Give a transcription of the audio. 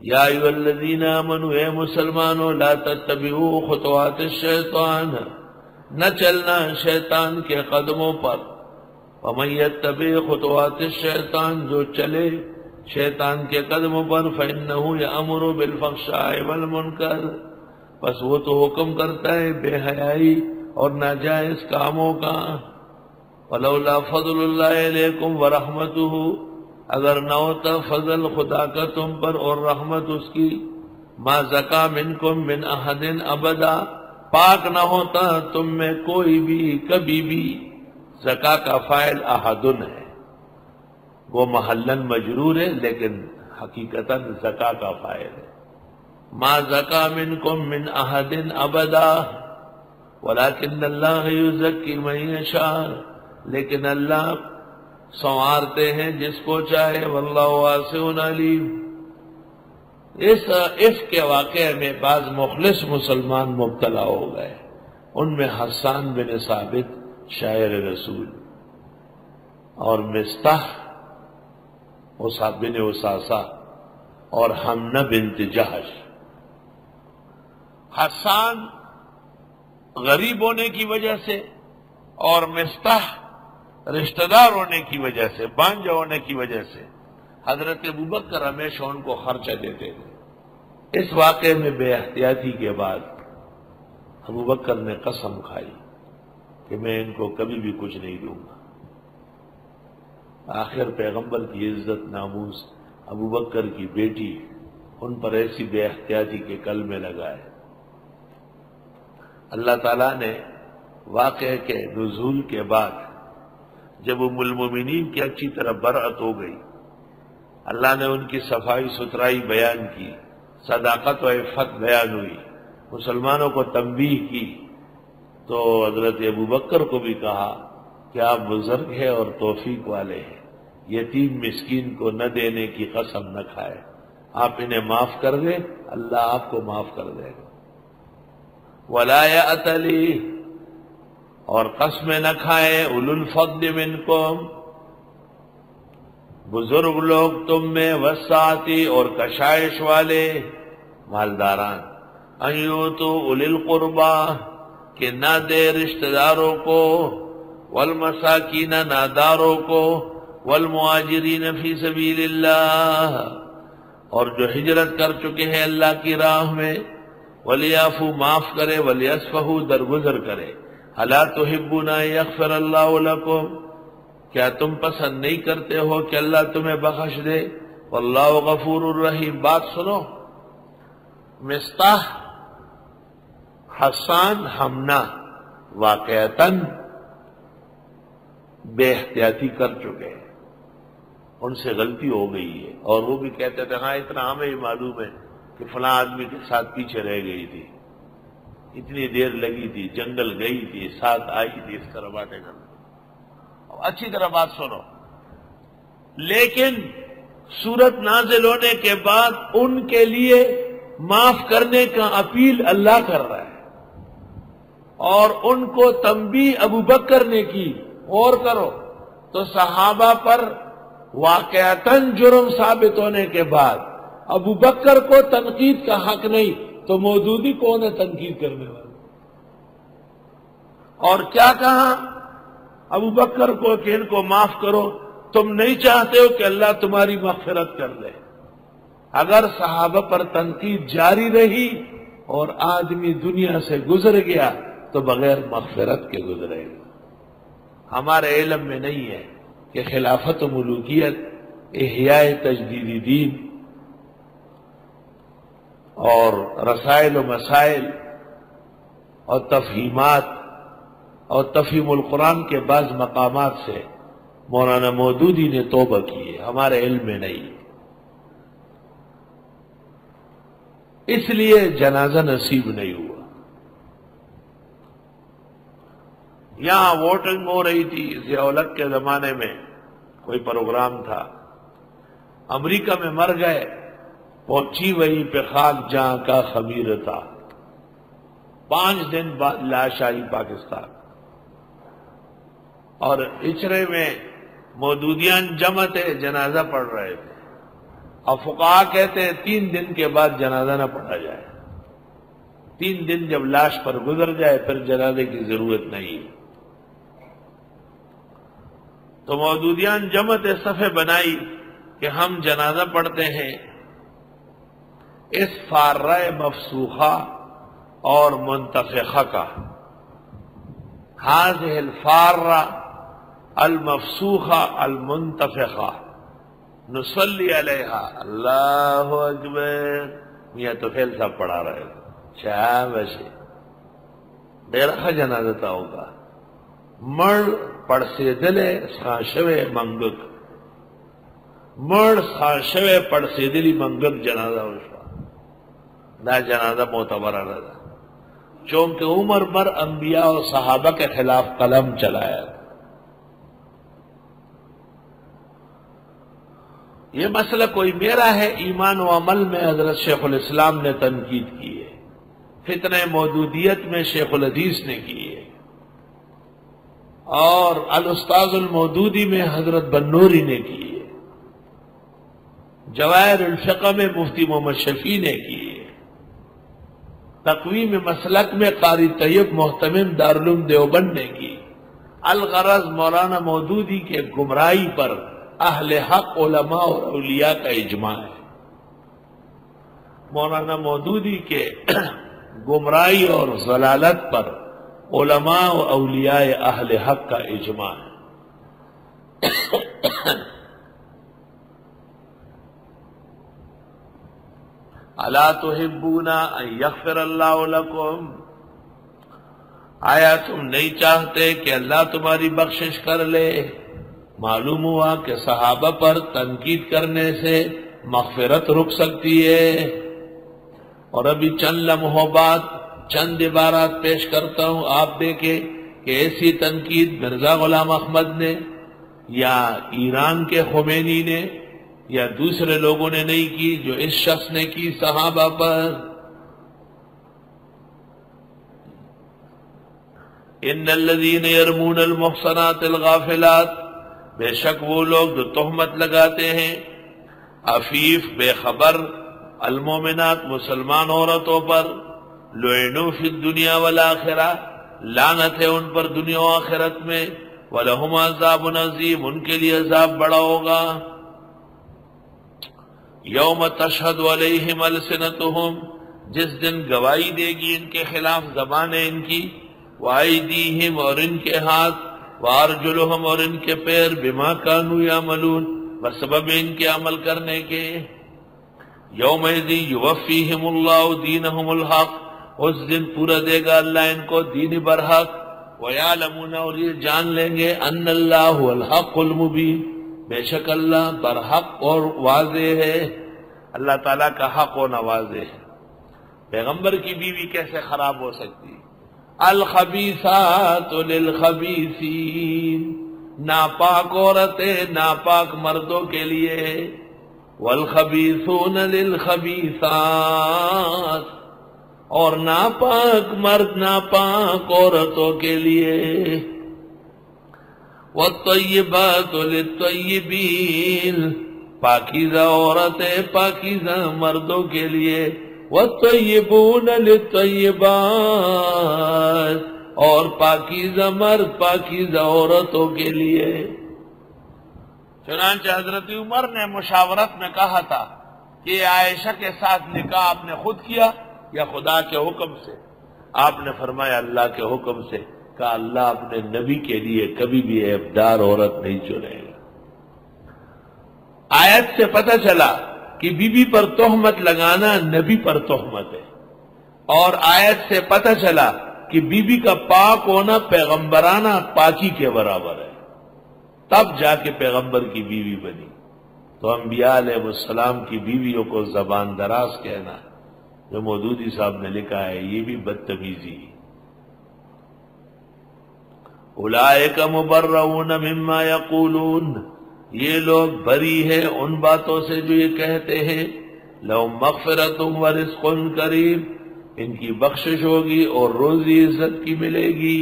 یا ایھا الذین آمنوا، اے مسلمانوں، لا تتبعوا خطوات الشیطان، نہ چلنا شیطان کے قدموں پر، ومن یتبع خطوات الشیطان، جو چلے شیطان کے قدموں پر، فإنہ یأمر بالفحشاء والمنکر، بس وہ تو حکم کرتا ہے بے حیائی اور ناجائز کاموں کا۔ ولولا فضل اللہ علیکم ورحمتہ، اگر نہ ہوتا فضل خدا کا تم پر اور رحمت اس کی، ما زکا منکم من احد ابدا، پاک نہ ہوتا تم میں کوئی بھی کبھی بھی۔ زکا کا فاعل احدن ہے، وہ محلن مجرور ہے لیکن حقیقتاً زکا کا فاعل ہے۔ ما زکا منکم من احد ابدا ولکن اللہ یزکی من یشاء، لیکن اللہ سنوارتے ہیں جس کو چاہے، واللہ واسع علیم۔ اس عفق کے واقعے میں بعض مخلص مسلمان مبتلا ہو گئے، ان میں حسان بن ثابت شاعر رسول اور مصطح بن اساسہ اور حمنہ بنت جہش۔ حسان غریب ہونے کی وجہ سے اور مصطح رشتہ دار ہونے کی وجہ سے، بانجا ہونے کی وجہ سے حضرت ابوبکر ہمیشہ ان کو خرچہ دیتے تھے۔ اس واقعے میں بے احتیاطی کے بعد ابوبکر نے قسم کھائی کہ میں ان کو کبھی بھی کچھ نہیں دوں گا۔ آخر پیغمبر کی عزت ناموس، ابوبکر کی بیٹی، ان پر ایسی بے احتیاطی کے کلمے لگائے۔ اللہ تعالیٰ نے واقعے کے نزول کے بعد جب ام المومنین کی اچھی طرح برأت ہو گئی، اللہ نے ان کی صفائی ستھرائی بیان کی، صداقت و عفت بیان ہوئی، مسلمانوں کو تنبیہ کی، تو حضرت ابوبکر کو بھی کہا کہ آپ بزرگ ہیں اور توفیق والے ہیں، یتیم مسکین کو نہ دینے کی قسم نہ کھائے، آپ انہیں معاف کر دیں، اللہ آپ کو معاف کر دے گا۔ وَلَا يَأْتَلِ، اور قسمیں نہ کھائیں، اولو الفضل منکم، بزرگ لوگ تم میں، والسعتی، اور کشائش والے مالداران، ان یؤتوا اولی القربی، کہ نہ دے رشتہ داروں کو، والمساکین، ناداروں کو، والمہاجرین فی سبیل اللہ، اور جو ہجرت کر چکے ہیں اللہ کی راہ میں، ولیعفوا، معاف کرے، ولیصفحوا، درگزر کرے، الا تحبون ان یغفر اللہ لکم، کیا تم پسند نہیں کرتے ہو کہ اللہ تمہیں بخش دے، واللہ غفور الرحیم۔ بات سنو، مصطح، حسان، حمنہ واقعتاً بے احتیاطی کر چکے ہیں، ان سے غلطی ہو گئی ہے، اور وہ بھی کہتے تھے ہاں اتنا ہمیں ہی معلوم ہے کہ فلاں آدمی کے ساتھ پیچھے رہ گئی تھی، اتنی دیر لگی تھی، جنگل گئی تھی، ساتھ آئی تھی، اس طرح باتیں کرنا۔ اچھی طرح بات سنو، لیکن سورت نازل ہونے کے بعد ان کے لیے معاف کرنے کا اپیل اللہ کر رہا ہے، اور ان کو تنبیہ ابوبکر نے کی، اور کرو، تو صحابہ پر واقعتاً جرم ثابت ہونے کے بعد ابوبکر کو تنقید کا حق نہیں، تو مودودی کون ہے تنقید کرنے والا؟ اور کیا کہا ابوبکر کو کہ ان کو معاف کرو، تم نہیں چاہتے ہو کہ اللہ تمہاری مغفرت کر دے۔ اگر صحابہ پر تنقید جاری رہی اور آدمی دنیا سے گزر گیا تو بغیر مغفرت کے گزرے گا۔ ہمارے علم میں نہیں ہے کہ خلافت و ملوکیت، احیاء تجدید دین اور رسائل و مسائل اور تفہیمات اور تفہیم القرآن کے بعض مقامات سے مولانا مودودی نے توبہ کی ہے، ہمارے علم میں نہیں، اس لیے جنازہ نصیب نہیں ہوا۔ یہاں ووٹنگ ہو رہی تھی، ضیاء الحق کے زمانے میں کوئی پروگرام تھا، امریکہ میں مر گئے، پہنچی وہیں پہ خاک جہاں کا خمیر تھا، 5 دن بعد لاش آئی پاکستان، اور اچرے میں مودودیان جمع تھے، جنازہ پڑھ رہے تھے، اور فقہا کہتے ہیں 3 دن کے بعد جنازہ نہ پڑھا جائے، 3 دن جب لاش پر گزر جائے پھر جنازے کی ضرورت نہیں۔ تو مودودیان جماعت صفحے بنائی کہ ہم جنازہ پڑھتے ہیں اس فارہ مفسوخہ اور منتفخہ کا، هذه الفارہ المفسوخہ المنتفخہ نصلی علیہا۔ اللہ اکبر، میاں توفیل صاحب پڑھا رہے شاباشی ڈیرہ جنازہ تا ہوگا مڑ پڑسیدلے سخاشوے منگک، مڑ سخاشوے پڑسیدلی منگک جنازہ ہوشا، دا جنازہ معتبر رہا، چونکہ عمر بر انبیاء و صحابہ کے خلاف قلم چلایا۔ یہ مسئلہ کوئی میرا ہے، ایمان و عمل میں حضرت شیخ الاسلام نے تنقید کی ہے، فتنہ مودودیت میں شیخ الحدیث نے کی ہے، اور الاستاذ المودودی میں حضرت بنوری نے کی ہے، جواہر الفقہ میں مفتی محمد شفیع نے کی ہے، تقویم مسلک میں قاری طیب محتمم دارالعلوم دیوبند نے کی۔ الغرض مولانا مودودی کے گمراہی پر اہل حق علماء اور اولیاء کا اجماع ہے، مولانا مودودی کے گمراہی اور ضلالت پر علماء و اولیاء اہل حق کا اجماع ہے۔ الا تحبون ان یغفر اللہ لکم، آیا تم نہیں چاہتے کہ اللہ تمہاری بخشش کر لے؟ معلوم ہوا کہ صحابہ پر تنقید کرنے سے مغفرت رک سکتی ہے۔ اور ابھی چند لمحوں بعد چند عبارات پیش کرتا ہوں، آپ دیکھیں کہ ایسی تنقید مرزا غلام احمد نے یا ایران کے خمینی نے یا دوسرے لوگوں نے نہیں کی جو اس شخص نے کی صحابہ پر۔ ان الذین یرمون المحصنات الغافلات، بے شک وہ لوگ جو تہمت لگاتے ہیں عفیف بے خبر المومنات مسلمان عورتوں پر، لعنوا فی الدنیا والآخرہ، لعنت ہے ان پر دنیا و آخرت میں، وَلَهُمْ عَذَابٌ عَظِيمٌ، ان کے لیے عذاب بڑا ہوگا۔ یوم تشہد علیہم السنتہم، جس دن گواہی دے گی ان کے خلاف زبانیں ان کی، وَأَيْدِيهِمْ، اور ان کے ہاتھ، وَأَرْجُلُهُمْ، اور ان کے پیر، بِمَا كَانُوا يَعْمَلُونَ، بسبب ان کے عمل کرنے کے۔ یومئذ یوفیہم اللہ دینہم الحق، اس دن پورا دے گا اللہ ان کو دین برحق، وَيَعْلَمُونَ، اور یہ جان لیں گے، أَنَّ اللَّهُ هُوَ الْحَقُّ الْمُبِينُ، بے شک اللہ برحق اور واضح ہے، اللہ تعالیٰ کا حق ہونا واضح ہے۔ پیغمبر کی بیوی کیسے خراب ہو سکتی؟ الخبیثات للخبیثین، ناپاک عورتیں ناپاک مردوں کے لیے، والخبیثون للخبیثات، اور ناپاک مرد ناپاک عورتوں کے لیے، والطیبات للطیبین، پاکیزہ عورتیں پاکیزہ مردوں کے لیے، والطیبون للطیبات، اور پاکیزہ مرد پاکیزہ عورتوں کے لیے۔ چنانچہ حضرت عمر نے مشاورت میں کہا تھا کہ عائشہ کے ساتھ نکاح آپ نے خود کیا یا خدا کے حکم سے؟ آپ نے فرمایا اللہ کے حکم سے۔ کہا اللہ اپنے نبی کے لیے کبھی بھی عیبدار عورت نہیں چنے گا۔ آیت سے پتہ چلا کہ بی بی پر تہمت لگانا نبی پر تہمت ہے، اور آیت سے پتہ چلا کہ بی بی کا پاک ہونا پیغمبرانہ پاکی کے برابر ہے، تب جا کے پیغمبر کی بیوی بنی۔ تو انبیاء علیہ السلام کی بیویوں کو زبان دراز کہنا جو مودودی صاحب نے لکھا ہے، یہ بھی بدتمیزی۔ اولئک مبرؤون مما یقولون، یہ لوگ بری ہیں ان باتوں سے جو یہ کہتے ہیں، لہم مغفرۃ ورزق کریم، ان کی بخشش ہوگی اور روزی عزت کی ملے گی۔